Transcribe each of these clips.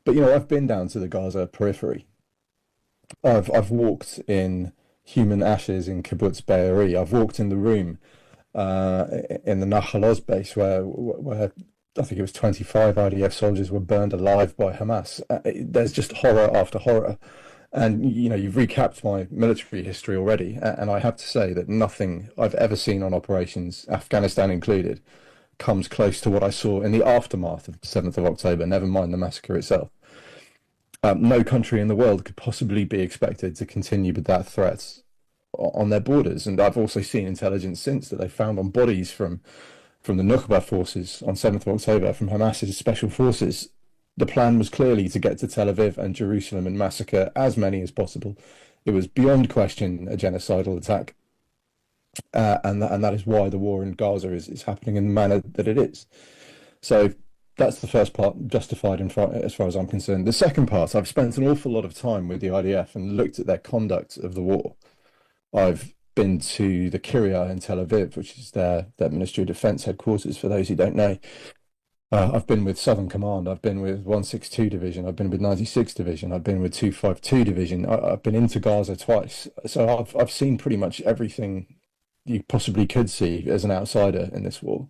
But you know, I've been down to the Gaza periphery. I've walked in human ashes in Kibbutz Be'eri. I've walked in the room in the Nahal Oz base where I think it was 25 IDF soldiers were burned alive by Hamas. There's just horror after horror. And you know, you've recapped my military history already, and I have to say that nothing I've ever seen on operations, Afghanistan included, comes close to what I saw in the aftermath of the 7th of October, never mind the massacre itself. No country in the world could possibly be expected to continue with that threat on their borders. And I've also seen intelligence since that they found on bodies from the Nukba forces on 7th of October, from Hamas's special forces. The plan was clearly to get to Tel Aviv and Jerusalem and massacre as many as possible. It was beyond question a genocidal attack. And that is why the war in Gaza is happening in the manner that it is. So that's the first part, justified as far as I'm concerned. The second part, I've spent an awful lot of time with the IDF and looked at their conduct of the war. I've been to the Kiryat in Tel Aviv, which is their Ministry of Defense headquarters, for those who don't know. I've been with Southern Command, I've been with 162 Division, I've been with 96 Division, I've been with 252 Division, I've been into Gaza twice. So I've seen pretty much everything you possibly could see as an outsider in this war.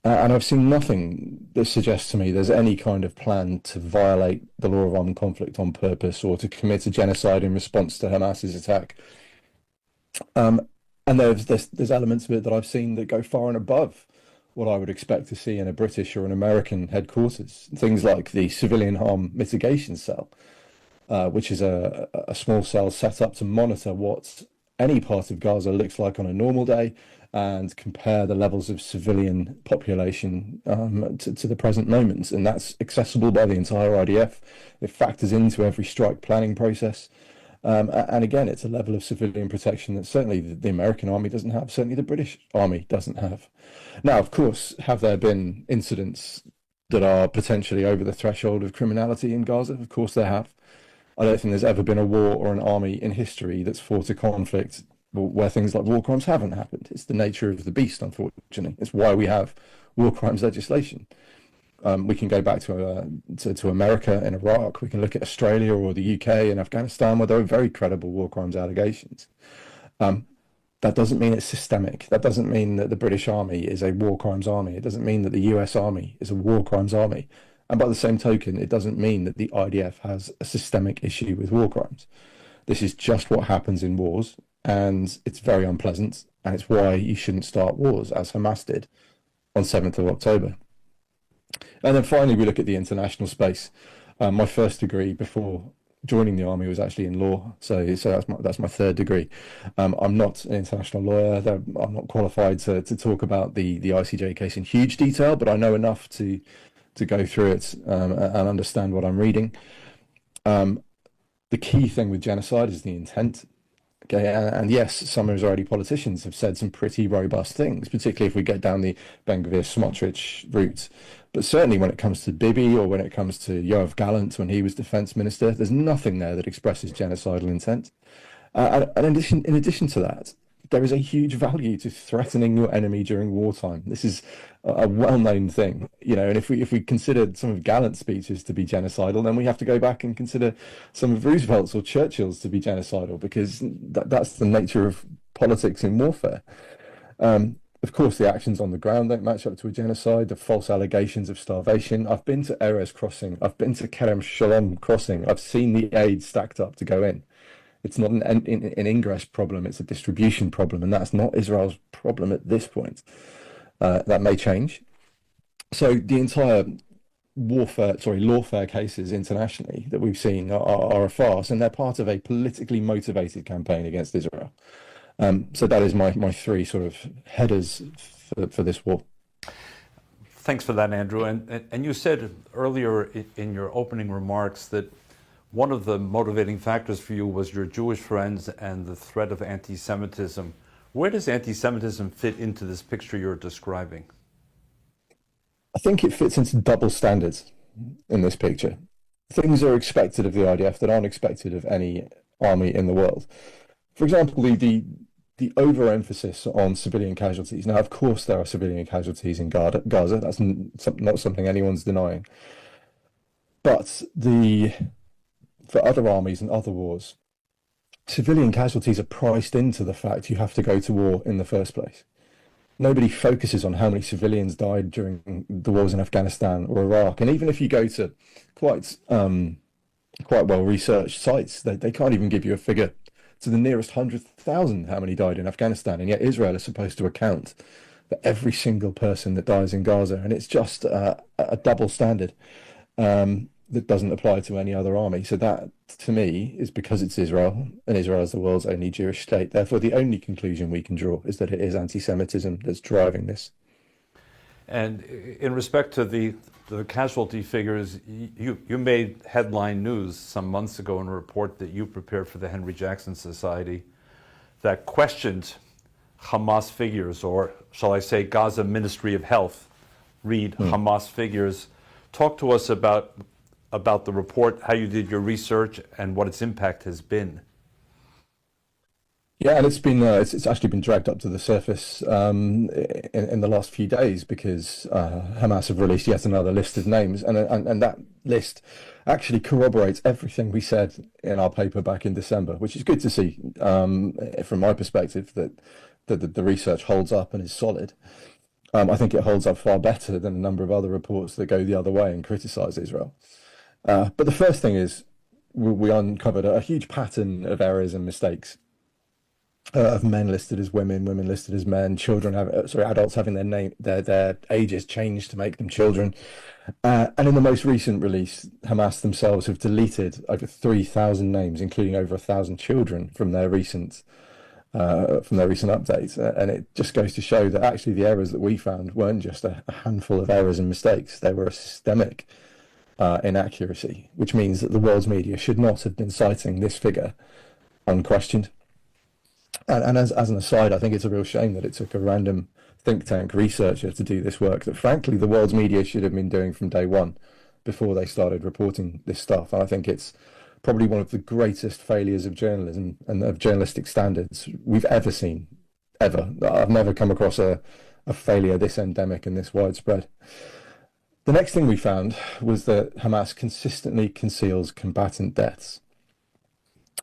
And I've seen nothing that suggests to me there's any kind of plan to violate the law of armed conflict on purpose or to commit a genocide in response to Hamas's attack. And there's elements of it that I've seen that go far and above what I would expect to see in a British or an American headquarters. Things like the Civilian Harm Mitigation Cell, which is a small cell set up to monitor what any part of Gaza looks like on a normal day and compare the levels of civilian population to the present moment. And that's accessible by the entire IDF. It factors into every strike planning process. And again, it's a level of civilian protection that certainly the American army doesn't have, certainly the British army doesn't have. Now, of course, have there been incidents that are potentially over the threshold of criminality in Gaza? Of course there have. I don't think there's ever been a war or an army in history that's fought a conflict where things like war crimes haven't happened. It's the nature of the beast, unfortunately. It's why we have war crimes legislation. We can go back to America and Iraq. We can look at Australia or the UK and Afghanistan, where there are very credible war crimes allegations. That doesn't mean it's systemic. That doesn't mean that the British Army is a war crimes army. It doesn't mean that the US Army is a war crimes army. And by the same token, it doesn't mean that the IDF has a systemic issue with war crimes. This is just what happens in wars, and it's very unpleasant, and it's why you shouldn't start wars, as Hamas did on 7th of October. And then finally, we look at the international space. My first degree before joining the army was actually in law, so that's my third degree. I'm not an international lawyer. I'm not qualified to talk about the ICJ case in huge detail, but I know enough to go through it and understand what I'm reading. The key thing with genocide is the intent. Okay, and yes, some Israeli politicians have said some pretty robust things, particularly if we get down the Ben-Gvir-Smotrich route. But certainly when it comes to Bibi or when it comes to Yoav Gallant when he was defense minister, there's nothing there that expresses genocidal intent. And in addition to that, there is a huge value to threatening your enemy during wartime. This is a well-known thing, you know, and if we consider some of Gallant's speeches to be genocidal, then we have to go back and consider some of Roosevelt's or Churchill's to be genocidal, because that's the nature of politics in warfare. Of course, the actions on the ground don't match up to a genocide, the false allegations of starvation. I've been to Erez crossing, I've been to Kerem Shalom crossing, I've seen the aid stacked up to go in. It's not an ingress problem, it's a distribution problem, and that's not Israel's problem at this point. That may change. So the entire lawfare cases internationally that we've seen are a farce, and they're part of a politically motivated campaign against Israel. So that is my three sort of headers for this war. Thanks for that, Andrew. And you said earlier in your opening remarks that one of the motivating factors for you was your Jewish friends and the threat of anti-Semitism. Where does anti-Semitism fit into this picture you're describing? I think it fits into double standards in this picture. Things are expected of the IDF that aren't expected of any army in the world. For example, the overemphasis on civilian casualties. Now, of course, there are civilian casualties in Gaza. That's not something anyone's denying. But for other armies and other wars, civilian casualties are priced into the fact you have to go to war in the first place. Nobody focuses on how many civilians died during the wars in Afghanistan or Iraq. And even if you go to quite quite well researched sites, they can't even give you a figure to the nearest 100,000 how many died in Afghanistan. And yet Israel is supposed to account for every single person that dies in Gaza. And it's just a double standard that doesn't apply to any other army. So that, to me, is because it's Israel, and Israel is the world's only Jewish state. Therefore, the only conclusion we can draw is that it is anti-Semitism that's driving this. And in respect to the casualty figures, you made headline news some months ago in a report that you prepared for the Henry Jackson Society that questioned Hamas figures, or shall I say Gaza Ministry of Health, read Hamas figures. Talk to us about the report, how you did your research, and what its impact has been. Yeah, and it's actually been dragged up to the surface in the last few days because Hamas have released yet another list of names, and that list actually corroborates everything we said in our paper back in December, which is good to see from my perspective that the research holds up and is solid. I think it holds up far better than a number of other reports that go the other way and criticize Israel. But the first thing is we uncovered a huge pattern of errors and mistakes. Of men listed as women, women listed as men, adults having their ages changed to make them children. And in the most recent release, Hamas themselves have deleted over 3,000 names, including over 1,000 children from their recent updates. And it just goes to show that actually the errors that we found weren't just a handful of errors and mistakes. They were a systemic inaccuracy, which means that the world's media should not have been citing this figure unquestioned. And as an aside, I think it's a real shame that it took a random think tank researcher to do this work that, frankly, the world's media should have been doing from day one before they started reporting this stuff. And I think it's probably one of the greatest failures of journalism and of journalistic standards we've ever seen, ever. I've never come across a failure this endemic and this widespread. The next thing we found was that Hamas consistently conceals combatant deaths.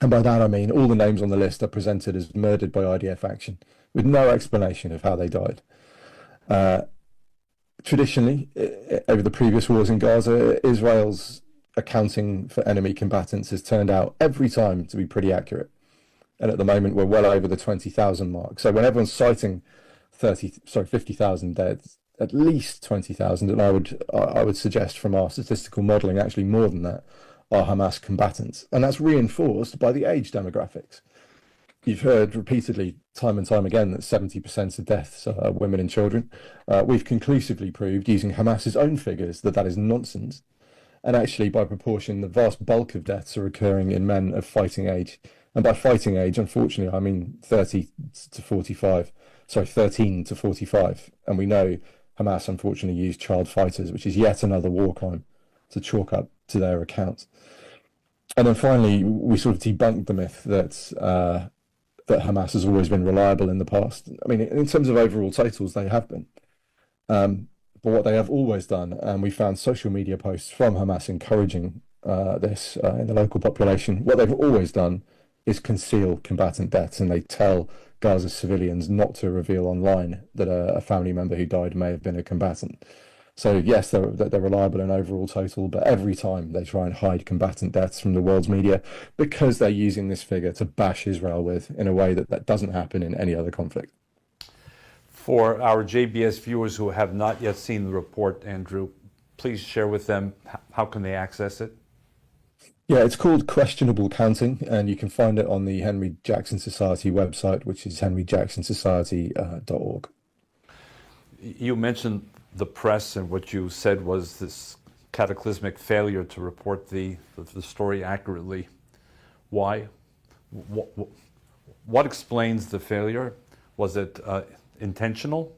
And by that I mean all the names on the list are presented as murdered by IDF action, with no explanation of how they died. Traditionally, over the previous wars in Gaza, Israel's accounting for enemy combatants has turned out every time to be pretty accurate. And at the moment, we're well over the 20,000 mark. So when everyone's citing 50,000 deaths, at least 20,000, and I would suggest from our statistical modelling, actually more than that, are Hamas combatants. And that's reinforced by the age demographics. You've heard repeatedly, time and time again, that 70% of deaths are women and children. We've conclusively proved, using Hamas's own figures, that that is nonsense. And actually, by proportion, the vast bulk of deaths are occurring in men of fighting age. And by fighting age, unfortunately, I mean 13 to 45. And we know Hamas, unfortunately, used child fighters, which is yet another war crime to chalk up to their account. And then finally, we sort of debunked the myth that Hamas has always been reliable in the past. I mean, in terms of overall totals, they have been. But what they have always done, and we found social media posts from Hamas encouraging this in the local population, what they've always done is conceal combatant deaths, and they tell Gaza's civilians not to reveal online that a family member who died may have been a combatant. So yes, they're reliable in overall total, but every time they try and hide combatant deaths from the world's media because they're using this figure to bash Israel with in a way that doesn't happen in any other conflict. For our JBS viewers who have not yet seen the report, Andrew, please share with them how can they access it? Yeah, it's called Questionable Counting, and you can find it on the Henry Jackson Society website, which is henryjacksonsociety.org. You mentioned the press, and what you said was this cataclysmic failure to report the story accurately. Why? What explains the failure? Was it intentional?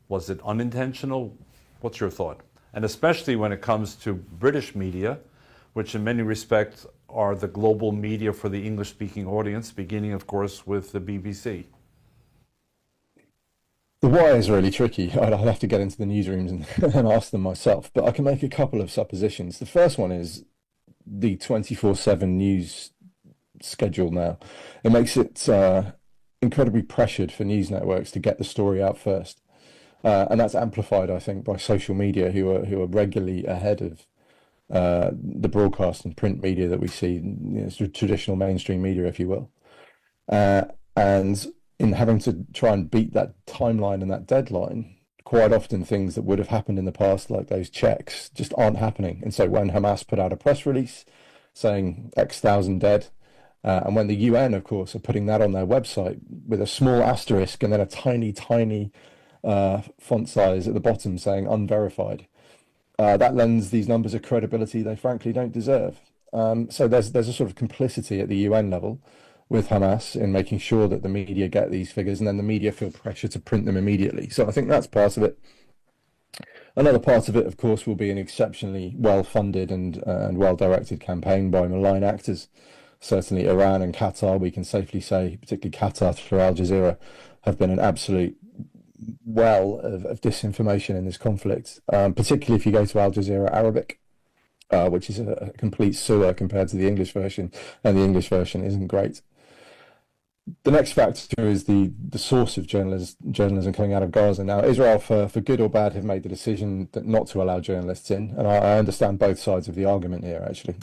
Was it unintentional? What's your thought? And especially when it comes to British media, which in many respects are the global media for the English-speaking audience, beginning, of course, with the BBC. The why is really tricky. I'd have to get into the newsrooms and ask them myself, but I can make a couple of suppositions. The first one is the 24/7 news schedule now. It makes it incredibly pressured for news networks to get the story out first. And that's amplified, I think, by social media, who are regularly ahead of the broadcast and print media that we see, sort of traditional mainstream media, if you will. And in having to try and beat that timeline and that deadline, quite often things that would have happened in the past, like those checks, just aren't happening. And so when Hamas put out a press release saying X thousand dead, and when the UN, of course, are putting that on their website with a small asterisk and then a tiny, tiny font size at the bottom saying unverified, that lends these numbers a credibility they frankly don't deserve. So there's a sort of complicity at the UN level with Hamas in making sure that the media get these figures, and then the media feel pressure to print them immediately. So I think that's part of it. Another part of it, of course, will be an exceptionally well-funded and well-directed campaign by malign actors. Certainly Iran and Qatar, we can safely say, particularly Qatar through Al Jazeera, have been an absolute well of disinformation in this conflict, particularly if you go to Al Jazeera Arabic, which is a complete sewer compared to the English version, and the English version isn't great. The next factor is the source of journalism coming out of Gaza. Now, Israel, for good or bad, have made the decision that not to allow journalists in, and I understand both sides of the argument here, actually.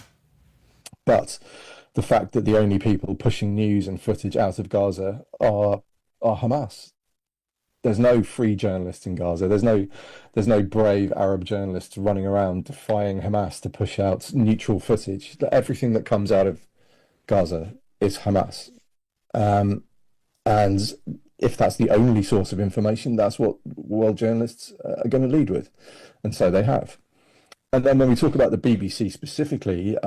But the fact that the only people pushing news and footage out of Gaza are Hamas. There's no free journalists in Gaza. There's no brave Arab journalists running around defying Hamas to push out neutral footage. Everything that comes out of Gaza is Hamas. And if that's the only source of information, that's what world journalists are going to lead with. And so they have. And then when we talk about the BBC specifically,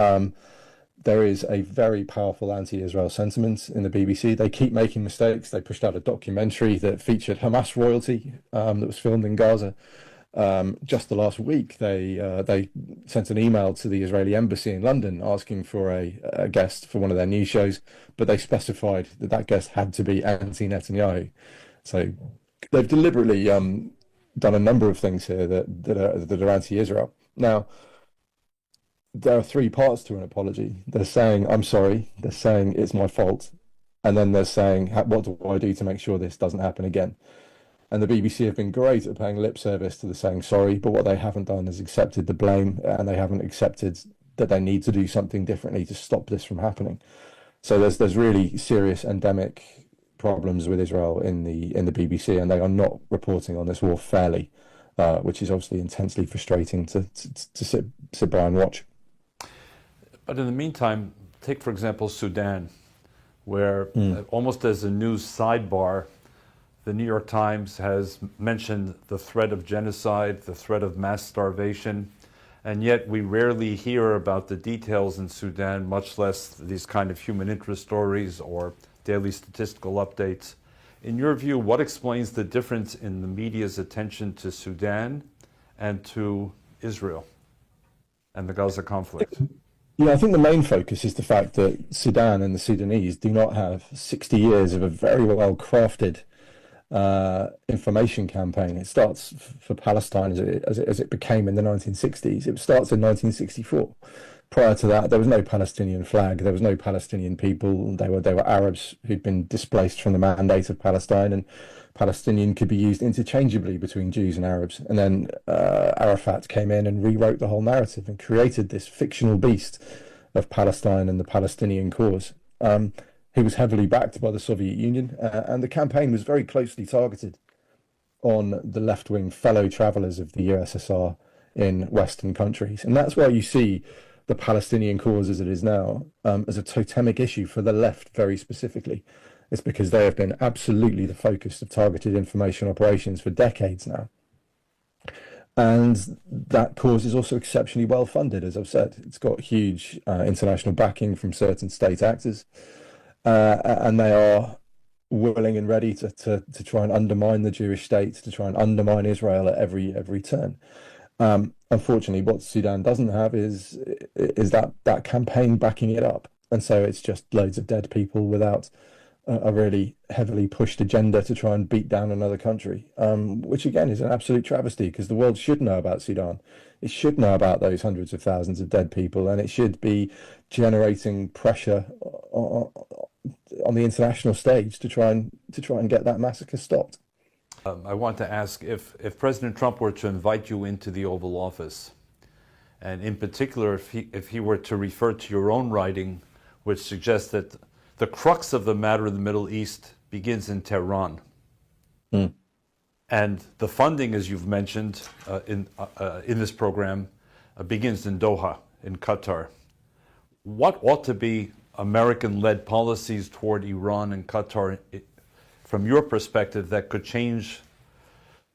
there is a very powerful anti-Israel sentiment in the BBC. They keep making mistakes. They pushed out a documentary that featured Hamas royalty that was filmed in Gaza. Just the last week, they sent an email to the Israeli embassy in London asking for a guest for one of their news shows, but they specified that that guest had to be anti-Netanyahu. So they've deliberately done a number of things here that are anti-Israel. Now, there are three parts to an apology. They're saying, I'm sorry. They're saying, it's my fault. And then they're saying, what do I do to make sure this doesn't happen again? And the BBC have been great at paying lip service to the saying sorry, but what they haven't done is accepted the blame, and they haven't accepted that they need to do something differently to stop this from happening. So there's really serious endemic problems with Israel in the BBC, and they are not reporting on this war fairly, which is obviously intensely frustrating to sit by and watch. But in the meantime, take for example Sudan, where almost as a news sidebar, the New York Times has mentioned the threat of genocide, the threat of mass starvation, and yet we rarely hear about the details in Sudan, much less these kind of human interest stories or daily statistical updates. In your view, what explains the difference in the media's attention to Sudan and to Israel and the Gaza conflict? Yeah, I think the main focus is the fact that Sudan and the Sudanese do not have 60 years of a very well crafted information campaign. It starts for Palestine as it became in the 1960s. It starts in 1964. Prior to that, there was no Palestinian flag. There was no Palestinian people. They were Arabs who'd been displaced from the mandate of Palestine, and Palestinian could be used interchangeably between Jews and Arabs. And then Arafat came in and rewrote the whole narrative and created this fictional beast of Palestine and the Palestinian cause. He was heavily backed by the Soviet Union, and the campaign was very closely targeted on the left-wing fellow travelers of the USSR in Western countries. And that's why you see the Palestinian cause as it is now as a totemic issue for the left very specifically. It's because they have been absolutely the focus of targeted information operations for decades now. And that cause is also exceptionally well funded, as I've said. It's got huge international backing from certain state actors. And they are willing and ready to try and undermine the Jewish state, to try and undermine Israel at every turn. Unfortunately, what Sudan doesn't have is that campaign backing it up, and so it's just loads of dead people without a really heavily pushed agenda to try and beat down another country, which again is an absolute travesty because the world should know about Sudan. It should know about those hundreds of thousands of dead people, and it should be generating pressure on the international stage to try and get that massacre stopped. I want to ask if President Trump were to invite you into the Oval Office, and in particular if he were to refer to your own writing, which suggests that the crux of the matter in the Middle East begins in Tehran. Mm. And the funding, as you've mentioned in this program, begins in Doha, in Qatar. What ought to be American-led policies toward Iran and Qatar, from your perspective, that could change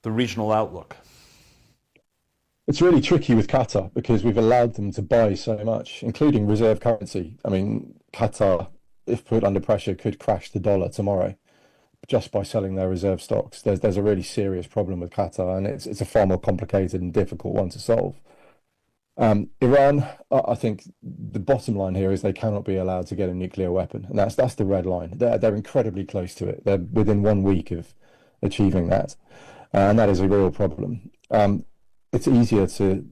the regional outlook? It's really tricky with Qatar because we've allowed them to buy so much, including reserve currency. I mean, Qatar, if put under pressure, could crash the dollar tomorrow just by selling their reserve stocks. There's a really serious problem with Qatar, and it's a far more complicated and difficult one to solve. Iran, I think the bottom line here is they cannot be allowed to get a nuclear weapon, and that's the red line. They're incredibly close to it. They're within 1 week of achieving that, and that is a real problem. It's easier to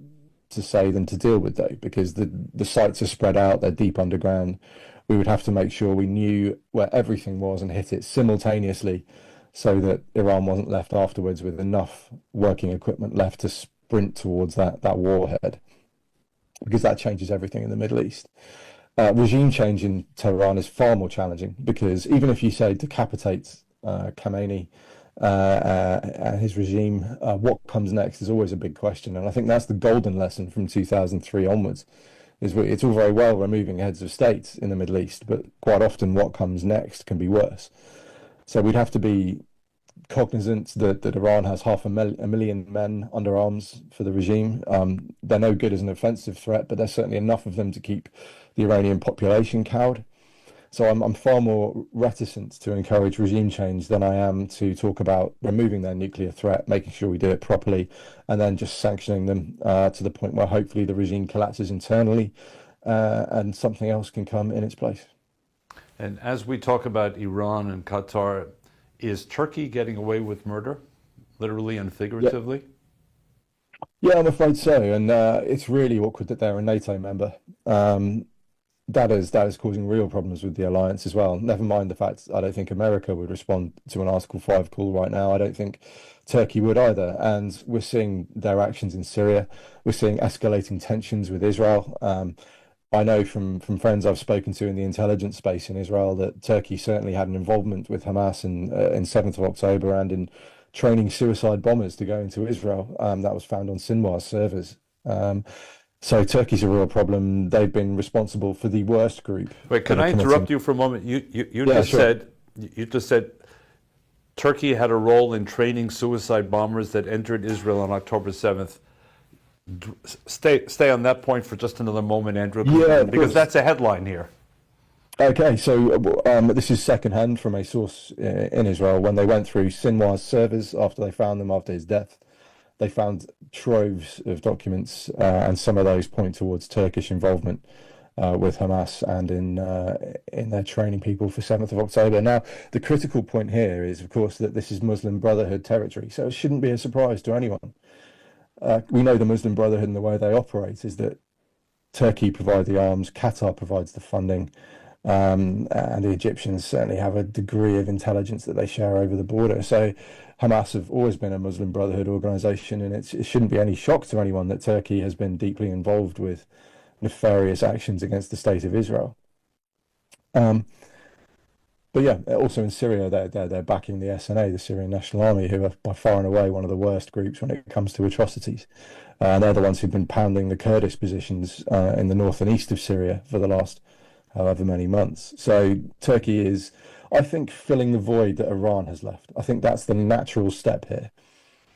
say than to deal with, though, because the sites are spread out. They're deep underground. We would have to make sure we knew where everything was and hit it simultaneously, so that Iran wasn't left afterwards with enough working equipment left to sprint towards that warhead, because that changes everything in the Middle East. Regime change in Tehran is far more challenging because even if you say decapitate Khamenei and his regime, what comes next is always a big question. And I think that's the golden lesson from 2003 onwards. It's all very well removing heads of state in the Middle East, but quite often what comes next can be worse. So we'd have to be cognizant that Iran has half a million men under arms for the regime. They're no good as an offensive threat, but there's certainly enough of them to keep the Iranian population cowed. So I'm far more reticent to encourage regime change than I am to talk about removing their nuclear threat, making sure we do it properly, and then just sanctioning them to the point where hopefully the regime collapses internally and something else can come in its place. And as we talk about Iran and Qatar, is Turkey getting away with murder, literally and figuratively? Yeah, I'm afraid so. And it's really awkward that they're a NATO member. That is causing real problems with the alliance as well. Never mind the fact I don't think America would respond to an Article 5 call right now. I don't think Turkey would either. And we're seeing their actions in Syria. We're seeing escalating tensions with Israel. I know from friends I've spoken to in the intelligence space in Israel that Turkey certainly had an involvement with Hamas in 7th of October and in training suicide bombers to go into Israel. That was found on Sinwar's servers. So Turkey's a real problem. They've been responsible for the worst group. Wait, can I interrupt you for a moment? You just said Turkey had a role in training suicide bombers that entered Israel on October 7th. Stay on that point for just another moment, Andrew, because that's a headline here. Okay, so this is secondhand from a source in Israel. When they went through Sinwar's servers after they found them after his death, they found troves of documents, and some of those point towards Turkish involvement with Hamas and in their training people for 7th of October. Now, the critical point here is, of course, that this is Muslim Brotherhood territory, so it shouldn't be a surprise to anyone. We know the Muslim Brotherhood and the way they operate is that Turkey provides the arms, Qatar provides the funding, and the Egyptians certainly have a degree of intelligence that they share over the border. So Hamas have always been a Muslim Brotherhood organization, and it shouldn't be any shock to anyone that Turkey has been deeply involved with nefarious actions against the state of Israel. But yeah, also in Syria, they're backing the SNA, the Syrian National Army, who are by far and away one of the worst groups when it comes to atrocities. They're the ones who've been pounding the Kurdish positions in the north and east of Syria for the last however many months. So Turkey is, I think, filling the void that Iran has left. I think that's the natural step here.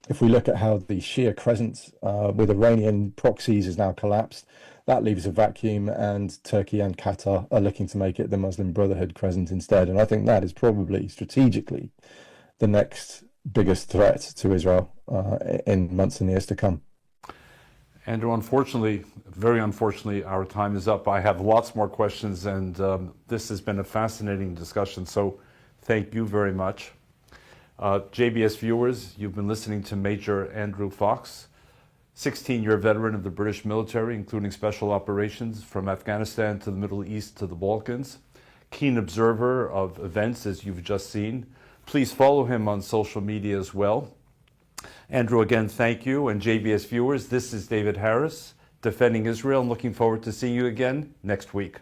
If we look at how the Shia crescent with Iranian proxies has now collapsed, that leaves a vacuum, and Turkey and Qatar are looking to make it the Muslim Brotherhood crescent instead. And I think that is probably strategically the next biggest threat to Israel in months and years to come. Andrew, unfortunately, very unfortunately, our time is up. I have lots more questions, and this has been a fascinating discussion. So Thank you very much. JBS viewers, you've been listening to Major Andrew Fox, 16-year veteran of the British military, including special operations from Afghanistan to the Middle East to the Balkans. Keen observer of events, as you've just seen. Please follow him on social media as well. Andrew, again, thank you. And JBS viewers, this is David Harris, defending Israel, and looking forward to seeing you again next week.